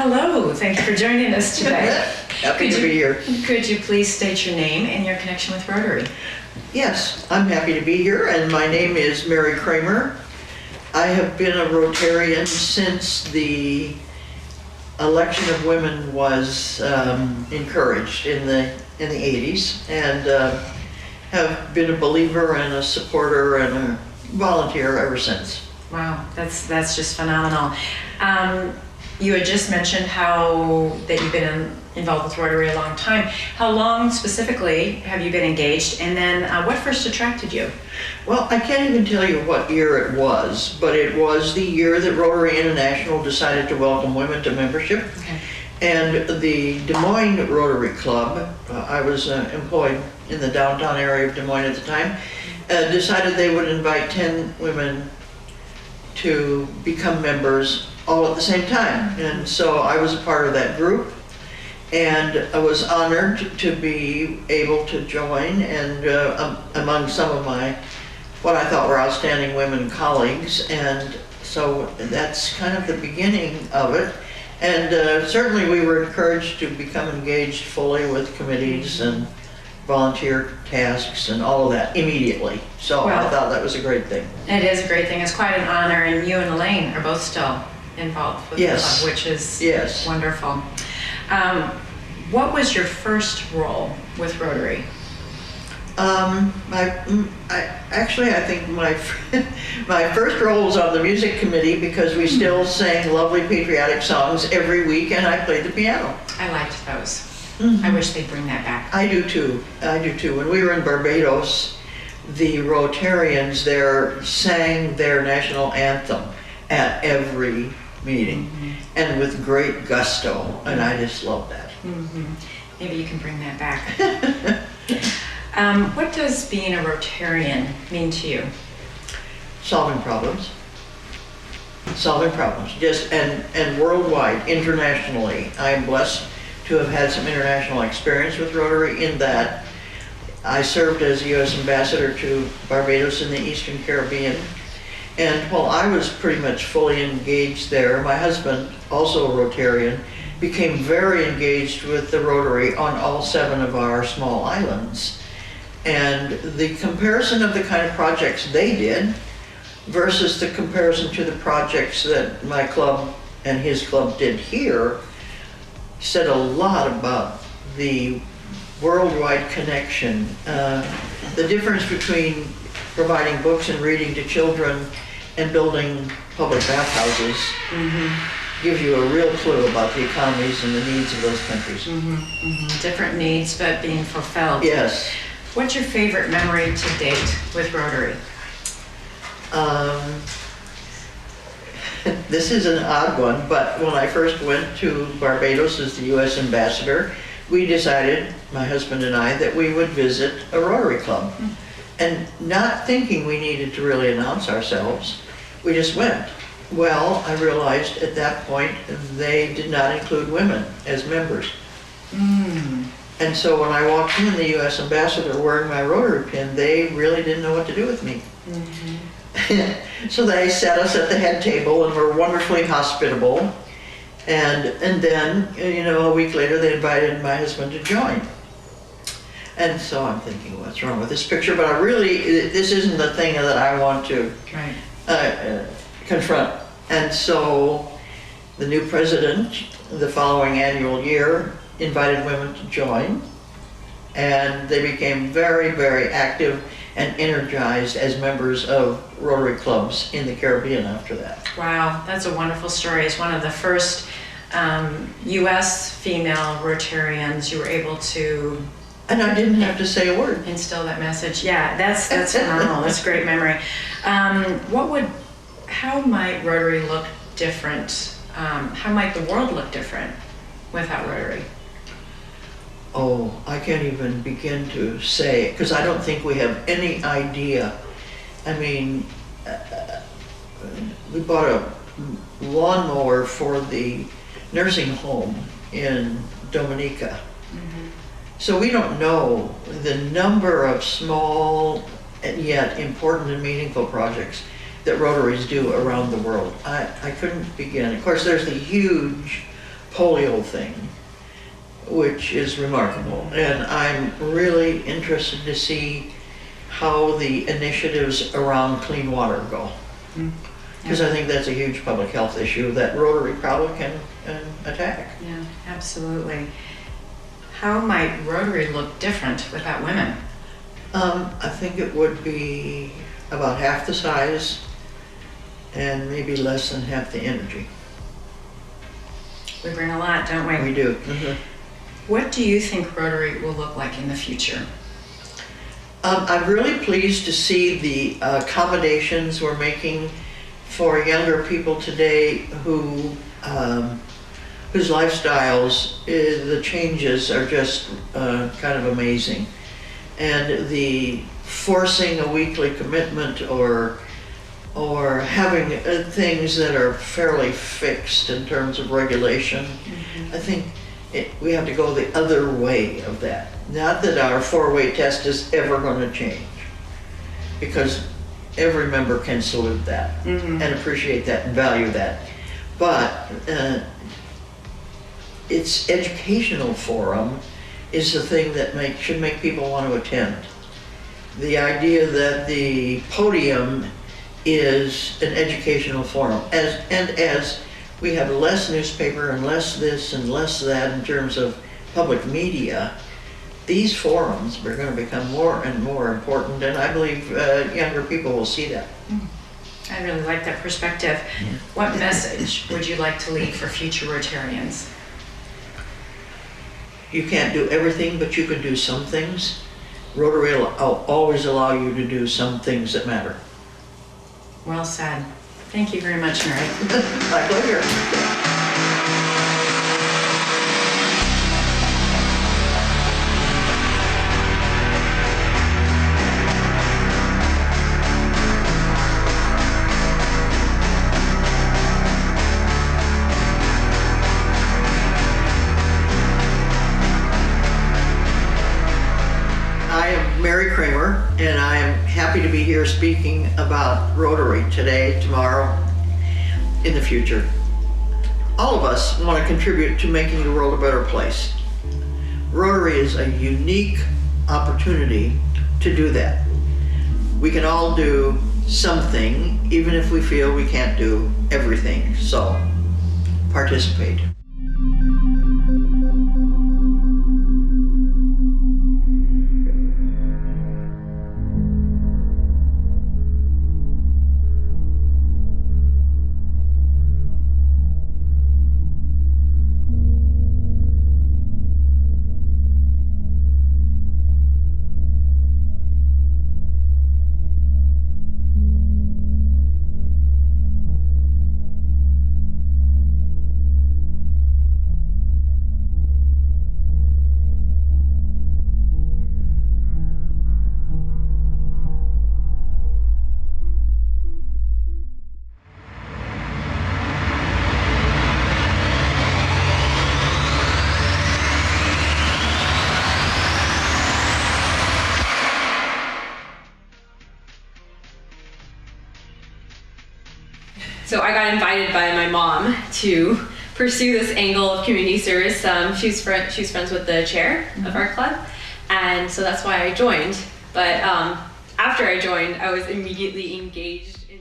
Hello, thank you for joining us today. Happy to be here. Could you please state your name and your connection with Rotary? Yes, I'm happy to be here, and my name is Mary Kramer. I have been a Rotarian since the election of women was encouraged in the 80s, and have been a believer and a supporter and a volunteer ever since. Wow, that's just phenomenal. You had just mentioned that you've been involved with Rotary a long time. How long specifically have you been engaged, and then what first attracted you? Well, I can't even tell you what year it was, but it was the year that Rotary International decided to welcome women to membership. Okay. And the Des Moines Rotary Club, I was employed in the downtown area of Des Moines at the time, decided they would invite 10 women to become members all at the same time. And so I was a part of that group, and I was honored to be able to join, and among some of my, what I thought were outstanding women colleagues. And so that's kind of the beginning of it. And certainly we were encouraged to become engaged fully with committees and volunteer tasks and all of that immediately. So I thought that was a great thing. It is a great thing. It's quite an honor, and you and Elaine are both still involved with the club, which is wonderful. What was your first role with Rotary? Actually, I think my first role was on the music committee, because we still sang lovely patriotic songs every week, and I played the piano. I liked those. Mm-hmm. I wish they'd bring that back. I do too. When we were in Barbados, the Rotarians there sang their national anthem at every meeting, and with great gusto, and I just love that. Mm-hmm. Maybe you can bring that back. What does being a Rotarian mean to you? Solving problems, just and worldwide, internationally. I am blessed to have had some international experience with Rotary, in that I served as U.S. Ambassador to Barbados in the Eastern Caribbean. And while I was pretty much fully engaged there, my husband, also a Rotarian, became very engaged with the Rotary on all 7 of our small islands. And the comparison of the kind of projects they did versus the comparison to the projects that my club and his club did here said a lot about the worldwide connection. The difference between providing books and reading to children and building public bathhouses gives you a real clue about the economies and the needs of those countries. Different needs, but being fulfilled. Yes. What's your favorite memory to date with Rotary? This is an odd one, but when I first went to Barbados as the U.S. Ambassador, we decided, my husband and I, that we would visit a Rotary Club. And not thinking we needed to really announce ourselves, we just went. Well, I realized at that point they did not include women as members. And so when I walked in, the U.S. Ambassador wearing my Rotary pin, they really didn't know what to do with me. So they sat us at the head table and were wonderfully hospitable. And then, a week later, they invited my husband to join. And so I'm thinking, what's wrong with this picture? But this isn't the thing that I want to confront. And so the new president, the following annual year, invited women to join. And they became very, very active and energized as members of Rotary clubs in the Caribbean after that. Wow, that's a wonderful story. As one of the first U.S. female Rotarians, you were able to... And I didn't have to say a word. Instill that message. Yeah, that's phenomenal. That's a great memory. How might Rotary look different? How might the world look different without Rotary? Oh, I can't even begin to say, because I don't think we have any idea. I mean, we bought a lawnmower for the nursing home in Dominica. So we don't know the number of small and yet important and meaningful projects that Rotaries do around the world. I couldn't begin. Of course, there's the huge polio thing, which is remarkable. And I'm really interested to see how the initiatives around clean water go. Because I think that's a huge public health issue that Rotary probably can attack. Yeah, absolutely. How might Rotary look different without women? I think it would be about half the size and maybe less than half the energy. We bring a lot, don't we? We do. What do you think Rotary will look like in the future? I'm really pleased to see the accommodations we're making for younger people today who whose lifestyles, the changes are just kind of amazing. And the forcing a weekly commitment or having things that are fairly fixed in terms of regulation, I think we have to go the other way of that. Not that our four-way test is ever going to change, because every member can salute that and appreciate that and value that. But its educational forum is the thing that should make people want to attend. The idea that the podium is an educational forum, as we have less newspaper and less this and less that in terms of public media, these forums are going to become more and more important, and I believe younger people will see that. I really like that perspective. What message would you like to leave for future Rotarians? You can't do everything, but you can do some things. Rotary will always allow you to do some things that matter. Well said. Thank you very much, Mary. My pleasure. I am Mary Kramer, and I am happy to be here speaking about Rotary today, tomorrow, in the future. All of us want to contribute to making the world a better place. Rotary is a unique opportunity to do that. We can all do something, even if we feel we can't do everything. So, participate. So I got invited by my mom to pursue this angle of community service. She's friends with the chair of our club, and so that's why I joined. But after I joined, I was immediately engaged in